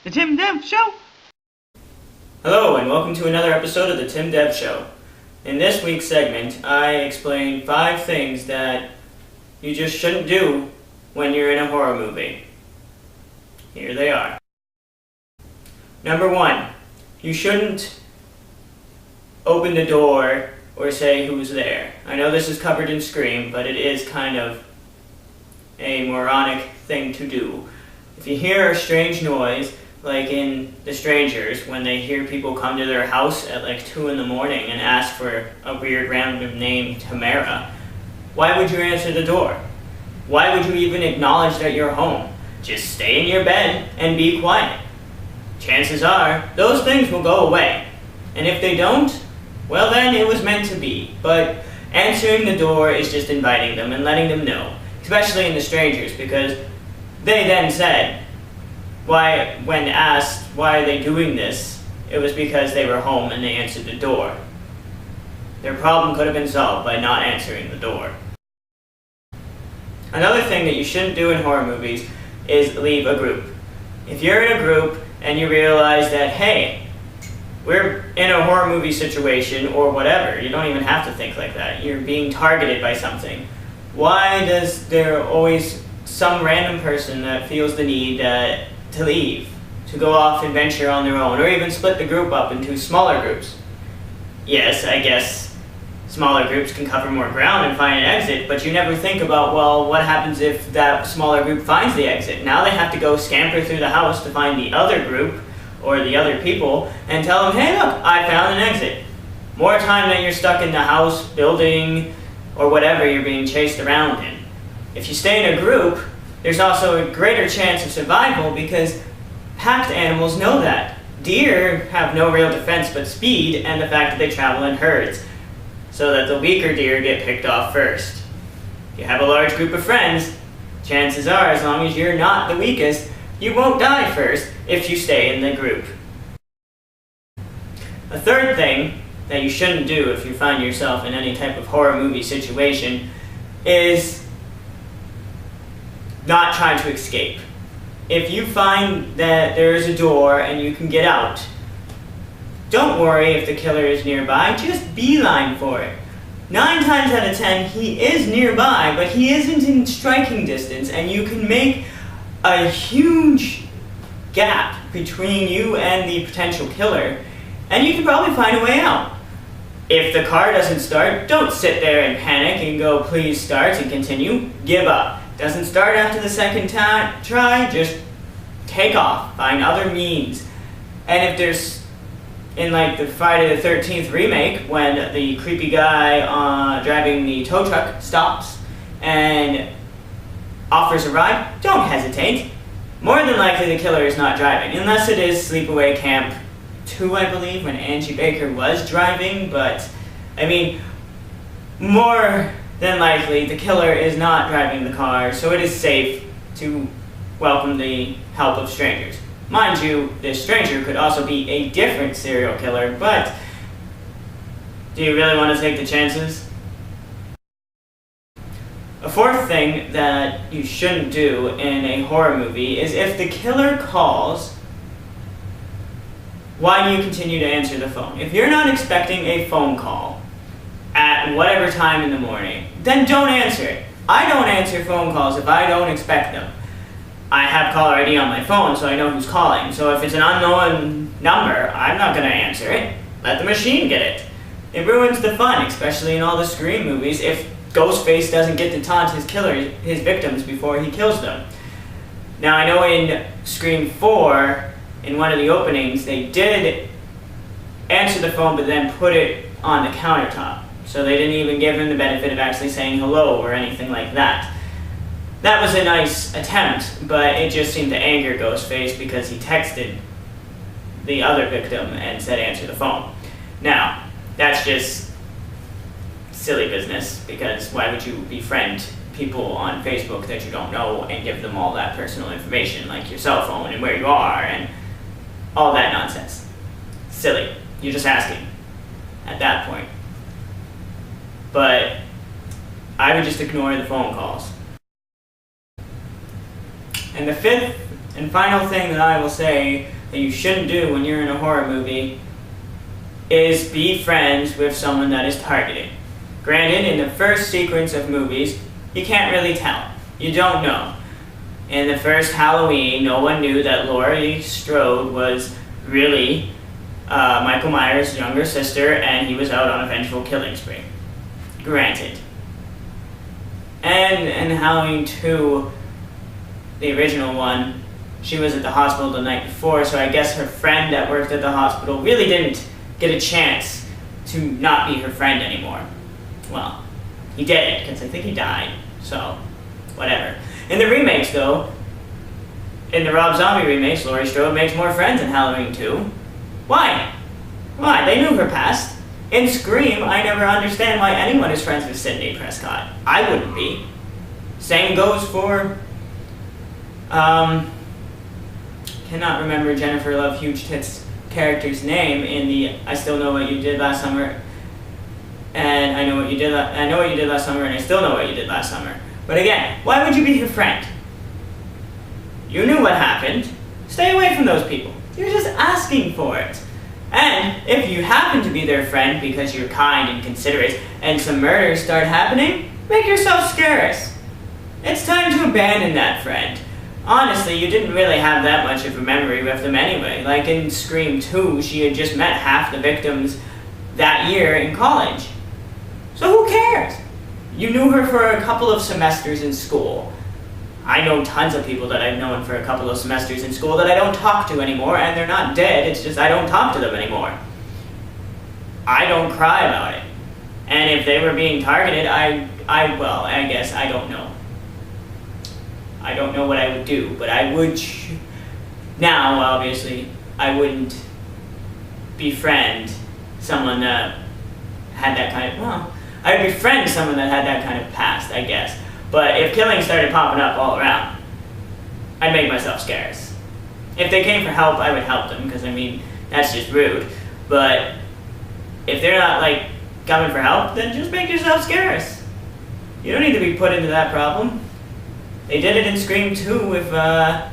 The Tim Dev Show? Hello and welcome to another episode of the Tim Dev Show. In this week's segment, I explain 5 things that you just shouldn't do when you're in a horror movie. Here they are. Number 1, you shouldn't open the door or say who's there. I know this is covered in Scream, but it is kind of a moronic thing to do. If you hear a strange noise, like in The Strangers, when they hear people come to their house at like 2 in the morning and ask for a weird random name, Tamara, why would you answer the door? Why would you even acknowledge that you're home? Just stay in your bed and be quiet. Chances are, those things will go away. And if they don't, well then it was meant to be. But answering the door is just inviting them and letting them know, especially in The Strangers, because they then said, when asked why are they doing this, it was because they were home and they answered the door. Their problem could have been solved by not answering the door. Another thing that you shouldn't do in horror movies is leave a group. If you're in a group and you realize that, hey, we're in a horror movie situation or whatever, you don't even have to think like that. You're being targeted by something. Why does there always some random person that feels the need to leave, to go off and venture on their own, or even split the group up into smaller groups? Yes, I guess smaller groups can cover more ground and find an exit, but you never think about, well, what happens if that smaller group finds the exit? Now they have to go scamper through the house to find the other group, or the other people, and tell them, hey look, I found an exit. More time that you're stuck in the house, building, or whatever you're being chased around in. If you stay in a group, there's also a greater chance of survival because packed animals know that. Deer have no real defense but speed and the fact that they travel in herds, so that the weaker deer get picked off first. If you have a large group of friends, chances are, as long as you're not the weakest, you won't die first if you stay in the group. A third thing that you shouldn't do if you find yourself in any type of horror movie situation is not trying to escape. If you find that there is a door and you can get out, don't worry if the killer is nearby, just beeline for it. 9 times out of 10, he is nearby, but he isn't in striking distance, and you can make a huge gap between you and the potential killer, and you can probably find a way out. If the car doesn't start, don't sit there and panic and go, please start, and continue. Give up. Doesn't start after the second try, just take off. Find other means. And if there's, in like the Friday the 13th remake, when the creepy guy driving the tow truck stops and offers a ride, don't hesitate. More than likely the killer is not driving, unless it is Sleepaway Camp 2, I believe, when Angie Baker was driving, but, I mean, more than likely the killer is not driving the car, so it is safe to welcome the help of strangers. Mind you, this stranger could also be a different serial killer, but do you really want to take the chances? A fourth thing that you shouldn't do in a horror movie is if the killer calls, why do you continue to answer the phone? If you're not expecting a phone call at whatever time in the morning, then don't answer it. I don't answer phone calls if I don't expect them. I have caller ID on my phone, so I know who's calling. So if it's an unknown number, I'm not going to answer it. Let the machine get it. It ruins the fun, especially in all the Scream movies, if Ghostface doesn't get to taunt his victims before he kills them. Now I know in Scream 4, in one of the openings, they did answer the phone but then put it on the countertop. So they didn't even give him the benefit of actually saying hello or anything like that. That was a nice attempt, but it just seemed to anger Ghostface because he texted the other victim and said answer the phone. Now, that's just silly business, because why would you befriend people on Facebook that you don't know and give them all that personal information, like your cell phone and where you are and all that nonsense? Silly. You're just asking at that point. But I would just ignore the phone calls. And the fifth And final thing that I will say that you shouldn't do when you're in a horror movie is be friends with someone that is targeted. Granted, in the first sequence of movies, you can't really tell. You don't know. In the first Halloween, no one knew that Laurie Strode was really Michael Myers' younger sister, and he was out on a vengeful killing spree. Granted. And in Halloween 2, the original one, she was at the hospital the night before, so I guess her friend that worked at the hospital really didn't get a chance to not be her friend anymore. Well, he did, because I think he died, so whatever. In the remakes, though, in the Rob Zombie remakes, Laurie Strode makes more friends in Halloween 2. Why? Why? They knew her past. In Scream, I never understand why anyone is friends with Sidney Prescott. I wouldn't be. Same goes for, cannot remember Jennifer Love Huge Tits' character's name in the I Still Know What You Did Last Summer, and I know what you did last summer, and I still know what you did last summer. But again, why would you be her friend? You knew what happened. Stay away from those people. You're just asking for it. And if you happen to be their friend because you're kind and considerate and some murders start happening, make yourself scarce. It's time to abandon that friend. Honestly, you didn't really have that much of a memory with them anyway. Like in Scream 2, she had just met half the victims that year in college. So who cares? You knew her for a couple of semesters in school. I know tons of people that I've known for a couple of semesters in school that I don't talk to anymore, and they're not dead, it's just I don't talk to them anymore. I don't cry about it. And if they were being targeted, I guess I don't know. I don't know what I would do, but I would... Now, obviously, I wouldn't befriend someone that had that kind of... Well, I would befriend someone that had that kind of past, I guess. But if killing started popping up all around, I'd make myself scarce. If they came for help, I would help them, because, I mean, that's just rude. But if they're not, like, coming for help, then just make yourself scarce. You don't need to be put into that problem. They did it in Scream 2 with, I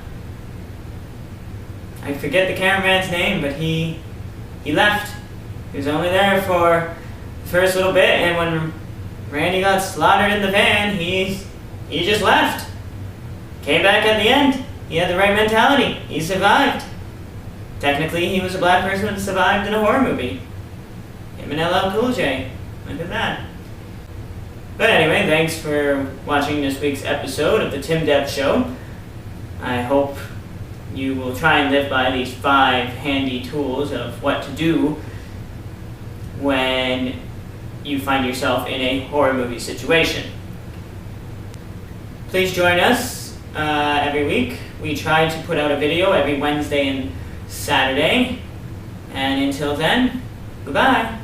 forget the cameraman's name, but he left. He was only there for the first little bit, and when Randy got slaughtered in the van, he just left. Came back at the end. He had the right mentality. He survived. Technically, he was a black person that survived in a horror movie. Him and LL Cool J. Look at that. But anyway, thanks for watching this week's episode of the Tim Depp Show. I hope you will try and live by these 5 handy tools of what to do when you find yourself in a horror movie situation. Please join us every week. We try to put out a video every Wednesday and Saturday. And until then, goodbye.